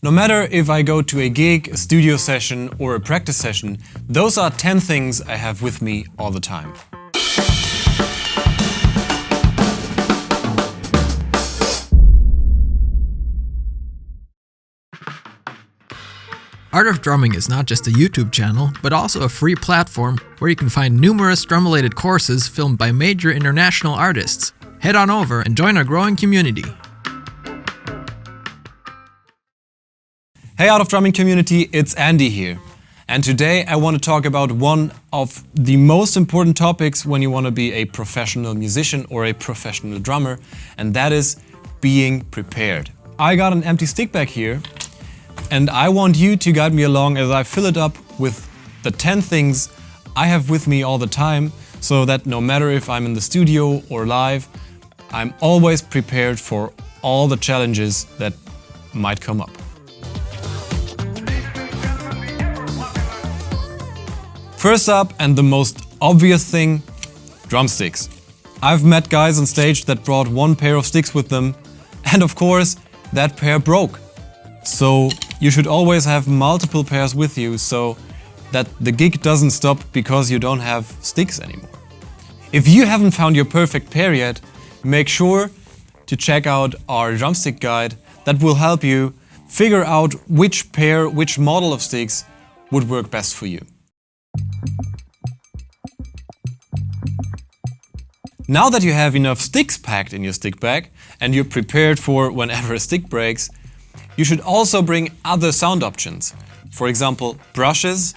No matter if I go to a gig, a studio session or a practice session, those are 10 things I have with me all the time. Art of Drumming is not just a YouTube channel, but also a free platform where you can find numerous drum-related courses filmed by major international artists. Head on over and join our growing community. Hey Art of Drumming community, it's Andy here. And today I want to talk about one of the most important topics when you want to be a professional musician or a professional drummer, and that is being prepared. I got an empty stick bag here, and I want you to guide me along as I fill it up with the 10 things I have with me all the time, so that no matter if I'm in the studio or live, I'm always prepared for all the challenges that might come up. First up, and the most obvious thing, drumsticks. I've met guys on stage that brought one pair of sticks with them, and of course, that pair broke. So you should always have multiple pairs with you so that the gig doesn't stop because you don't have sticks anymore. If you haven't found your perfect pair yet, make sure to check out our drumstick guide that will help you figure out which pair, which model of sticks would work best for you. Now that you have enough sticks packed in your stick bag and you're prepared for whenever a stick breaks, you should also bring other sound options. For example, brushes,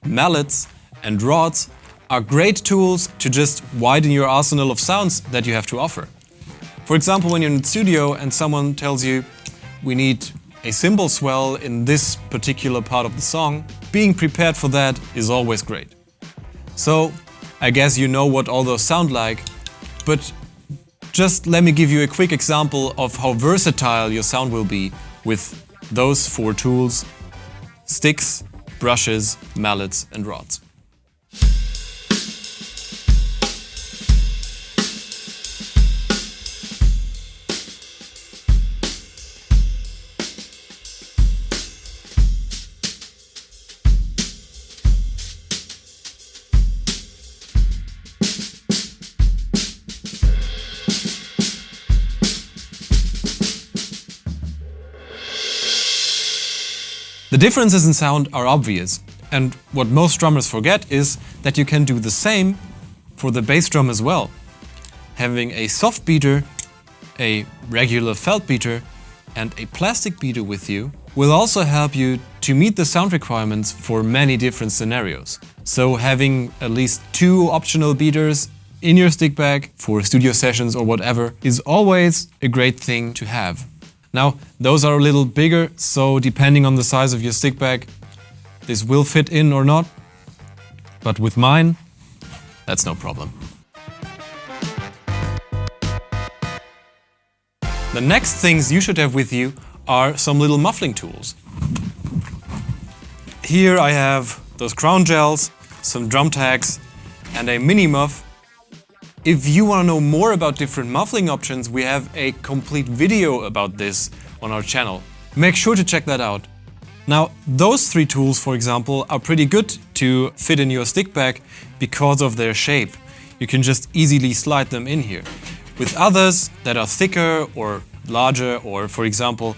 mallets and rods are great tools to just widen your arsenal of sounds that you have to offer. For example, when you're in the studio and someone tells you, we need a cymbal swell in this particular part of the song, being prepared for that is always great. So, I guess you know what all those sound like, but just let me give you a quick example of how versatile your sound will be with those 4 tools: sticks, brushes, mallets and rods. The differences in sound are obvious, and what most drummers forget is that you can do the same for the bass drum as well. Having a soft beater, a regular felt beater and a plastic beater with you will also help you to meet the sound requirements for many different scenarios. So having at least 2 optional beaters in your stick bag for studio sessions or whatever is always a great thing to have. Now, those are a little bigger, so depending on the size of your stick bag, this will fit in or not. But with mine, that's no problem. The next things you should have with you are some little muffling tools. Here I have those crown gels, some drum tags and a mini muff. If you want to know more about different muffling options, we have a complete video about this on our channel. Make sure to check that out. Now, those 3 tools, for example, are pretty good to fit in your stick bag because of their shape. You can just easily slide them in here. With others that are thicker or larger, or for example,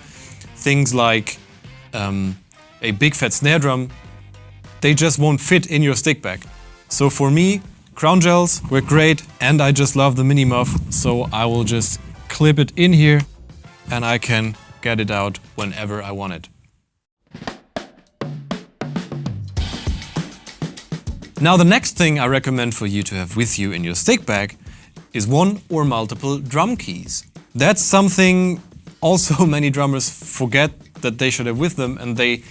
things like a big fat snare drum, they just won't fit in your stick bag. So for me, crown gels work great, and I just love the mini muff, so I will just clip it in here and I can get it out whenever I want it. Now the next thing I recommend for you to have with you in your stick bag is 1 or multiple drum keys. That's something also many drummers forget that they should have with them, and they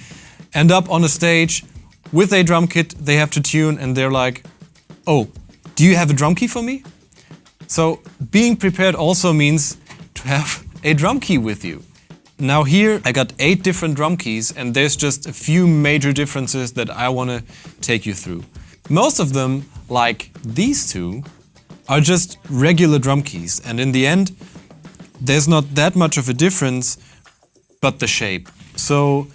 end up on a stage with a drum kit they have to tune and they're like, oh, do you have a drum key for me? So being prepared also means to have a drum key with you. Now here I got 8 different drum keys, and there's just a few major differences that I want to take you through. Most of them, like these 2, are just regular drum keys, and in the end there's not that much of a difference but the shape. So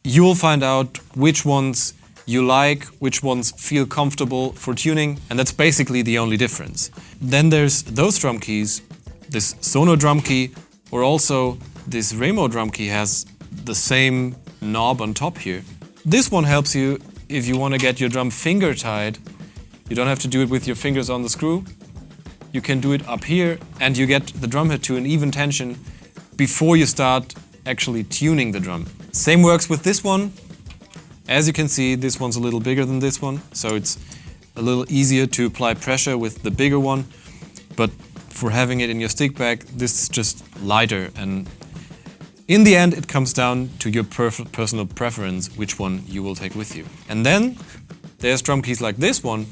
you'll find out which ones you like, which ones feel comfortable for tuning, and that's basically the only difference. Then there's those drum keys, this Sono drum key, or also this Remo drum key has the same knob on top here. This one helps you if you want to get your drum finger tied. You don't have to do it with your fingers on the screw. You can do it up here and you get the drum head to an even tension before you start actually tuning the drum. Same works with this one. As you can see, this one's a little bigger than this one, so it's a little easier to apply pressure with the bigger one. But for having it in your stick bag, this is just lighter, and in the end it comes down to your personal preference which one you will take with you. And then there's drum keys like this one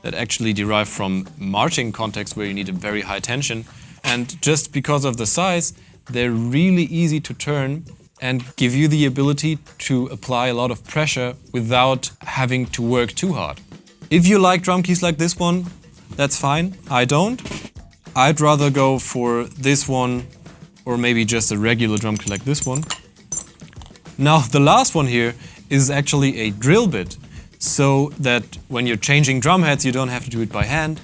that actually derive from marching context where you need a very high tension, and just because of the size they're really easy to turn and give you the ability to apply a lot of pressure without having to work too hard. If you like drum keys like this one, that's fine. I don't. I'd rather go for this one or maybe just a regular drum key like this one. Now the last one here is actually a drill bit, so that when you're changing drum heads you don't have to do it by hand.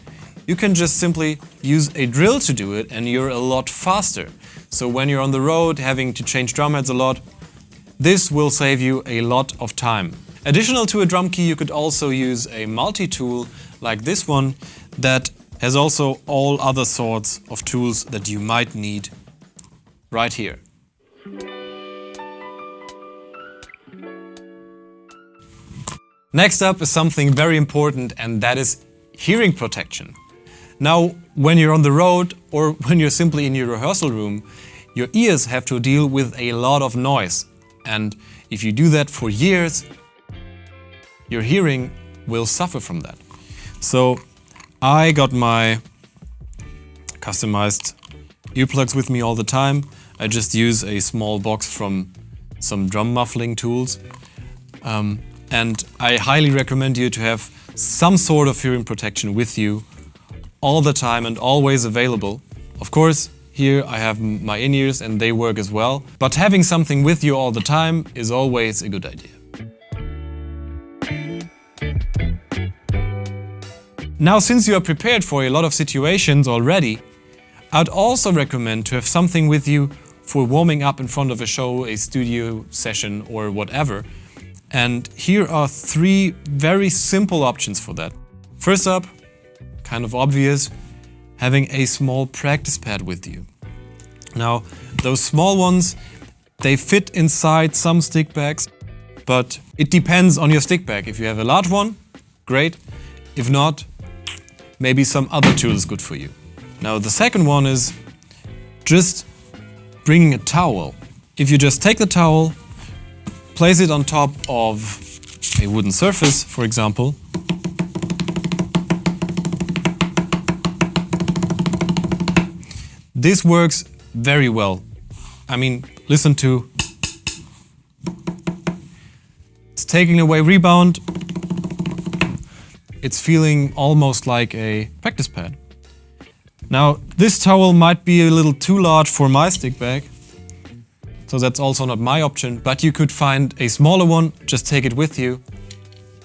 You can just simply use a drill to do it and you're a lot faster. So when you're on the road having to change drum heads a lot, this will save you a lot of time. Additional to a drum key, you could also use a multi-tool like this one that has also all other sorts of tools that you might need right here. Next up is something very important, and that is hearing protection. Now, when you're on the road or when you're simply in your rehearsal room, your ears have to deal with a lot of noise. And if you do that for years, your hearing will suffer from that. So I got my customized earplugs with me all the time. I just use a small box from some drum muffling tools. And I highly recommend you to have some sort of hearing protection with you all the time and always available. Of course, here I have my in-ears and they work as well, but having something with you all the time is always a good idea. Now, since you are prepared for a lot of situations already, I'd also recommend to have something with you for warming up in front of a show, a studio session or whatever. And here are 3 very simple options for that. First up, kind of obvious, having a small practice pad with you. Now, those small ones, they fit inside some stick bags, but it depends on your stick bag. If you have a large one, great. If not, maybe some other tool is good for you. Now, the second one is just bringing a towel. If you just take the towel, place it on top of a wooden surface, for example, this works very well. I mean, listen to. It's taking away rebound. It's feeling almost like a practice pad. Now, this towel might be a little too large for my stick bag, so that's also not my option, but you could find a smaller one, just take it with you.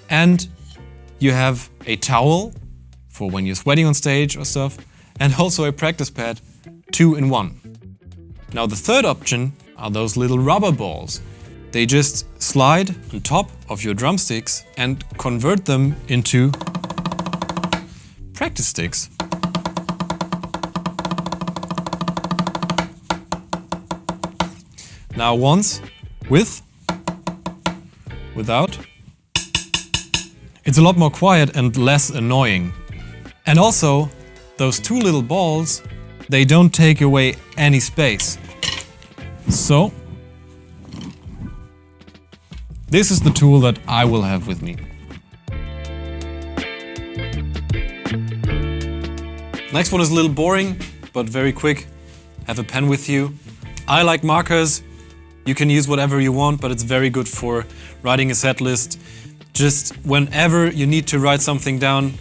And you have a towel for when you're sweating on stage or stuff, and also a practice pad, 2 in 1. Now the third option are those little rubber balls. They just slide on top of your drumsticks and convert them into practice sticks. Now once, with, without. It's a lot more quiet and less annoying. And also, those 2 little balls, they don't take away any space. So, this is the tool that I will have with me. Next one is a little boring, but very quick. Have a pen with you. I like markers. You can use whatever you want, but it's very good for writing a set list. Just whenever you need to write something down,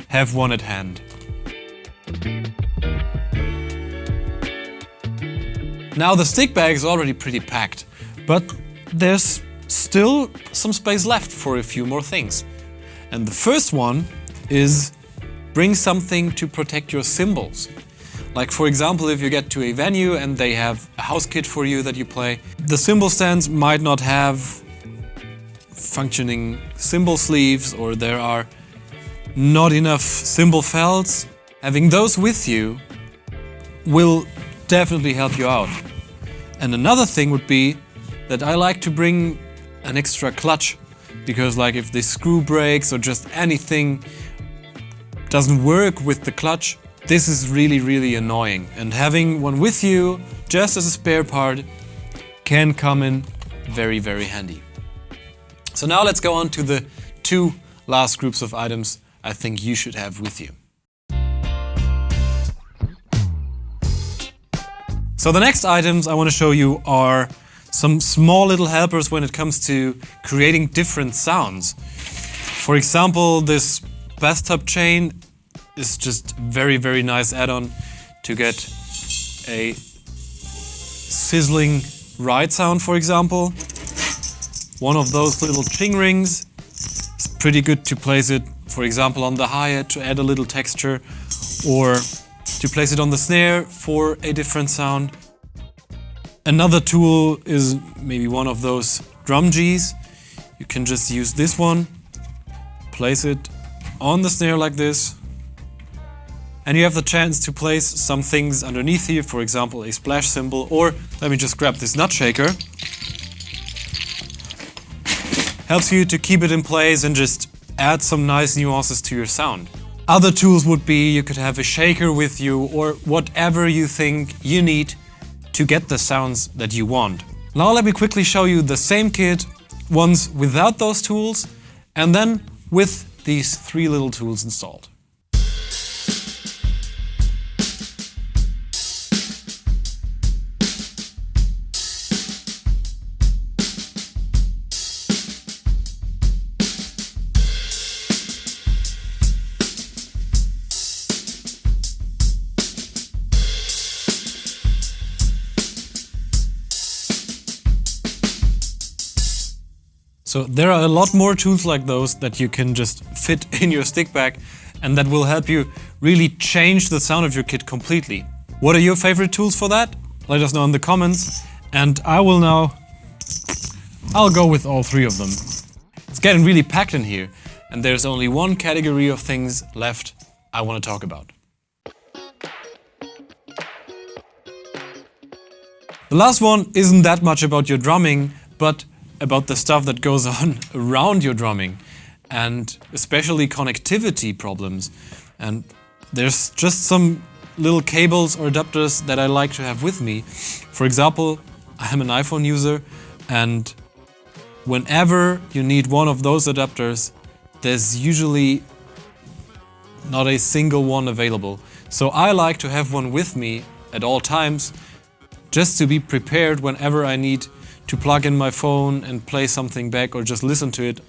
have one at hand. Now the stick bag is already pretty packed, but there's still some space left for a few more things. And the first one is bring something to protect your cymbals. Like for example, if you get to a venue and they have a house kit for you that you play, the cymbal stands might not have functioning cymbal sleeves, or there are not enough cymbal felts. Having those with you will definitely help you out. And another thing would be that I like to bring an extra clutch, because like if the screw breaks or just anything doesn't work with the clutch, this is really annoying. And having one with you just as a spare part can come in very handy. So now let's go on to the two last groups of items I think you should have with you. So the next items I want to show you are some small little helpers when it comes to creating different sounds. For example, this bathtub chain is just very nice add-on to get a sizzling ride sound, for example. One of those little ching rings is pretty good to place it, for example, on the hi-hat to add a little texture, or to place it on the snare for a different sound. Another tool is maybe one of those drum Gs. You can just use this one, place it on the snare like this, and you have the chance to place some things underneath here, for example a splash cymbal, or let me just grab this nut shaker. Helps you to keep it in place and just add some nice nuances to your sound. Other tools would be you could have a shaker with you, or whatever you think you need to get the sounds that you want. Now let me quickly show you the same kit, once without those tools and then with these three little tools installed. So there are a lot more tools like those that you can just fit in your stick bag, and that will help you really change the sound of your kit completely. What are your favorite tools for that? Let us know in the comments, and I'll go with all three of them. It's getting really packed in here, and there's only one category of things left I want to talk about. The last one isn't that much about your drumming, but about the stuff that goes on around your drumming, and especially connectivity problems. And there's just some little cables or adapters that I like to have with me. For example, I'm an iPhone user, and whenever you need one of those adapters, there's usually not a single one available. So I like to have one with me at all times, just to be prepared whenever I need to plug in my phone and play something back, or just listen to it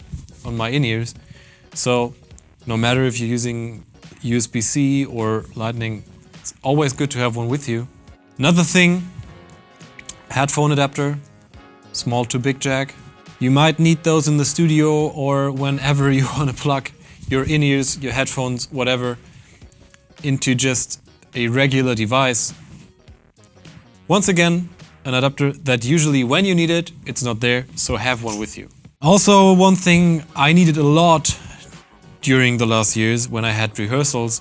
on my in-ears. So no matter if you're using USB-C or Lightning, it's always good to have one with you. Another thing, headphone adapter, small to big jack. You might need those in the studio or whenever you want to plug your in-ears, your headphones, whatever, into just a regular device. Once again, an adapter that usually when you need it, it's not there, so have one with you. Also, one thing I needed a lot during the last years when I had rehearsals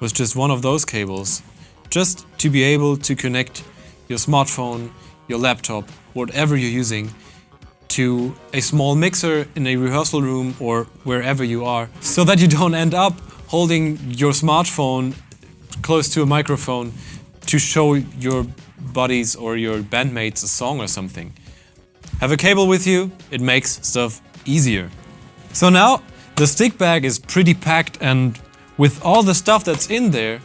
was just one of those cables, just to be able to connect your smartphone, your laptop, whatever you're using, to a small mixer in a rehearsal room or wherever you are, so that you don't end up holding your smartphone close to a microphone to show your buddies or your bandmates a song or something. Have a cable with you, it makes stuff easier. So now the stick bag is pretty packed, and with all the stuff that's in there,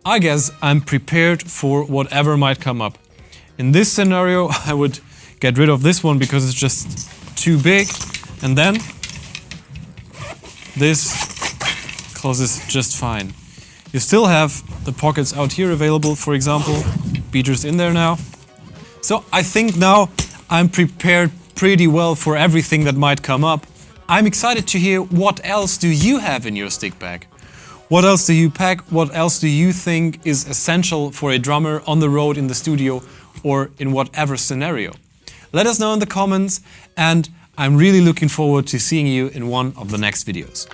I guess I'm prepared for whatever might come up. In this scenario, I would get rid of this one because it's just too big, and then this closes just fine. You still have the pockets out here available, for example, beaters in there now. So I think now I'm prepared pretty well for everything that might come up. I'm excited to hear what else do you have in your stick bag? What else do you pack? What else do you think is essential for a drummer on the road, in the studio, or in whatever scenario? Let us know in the comments, and I'm really looking forward to seeing you in one of the next videos.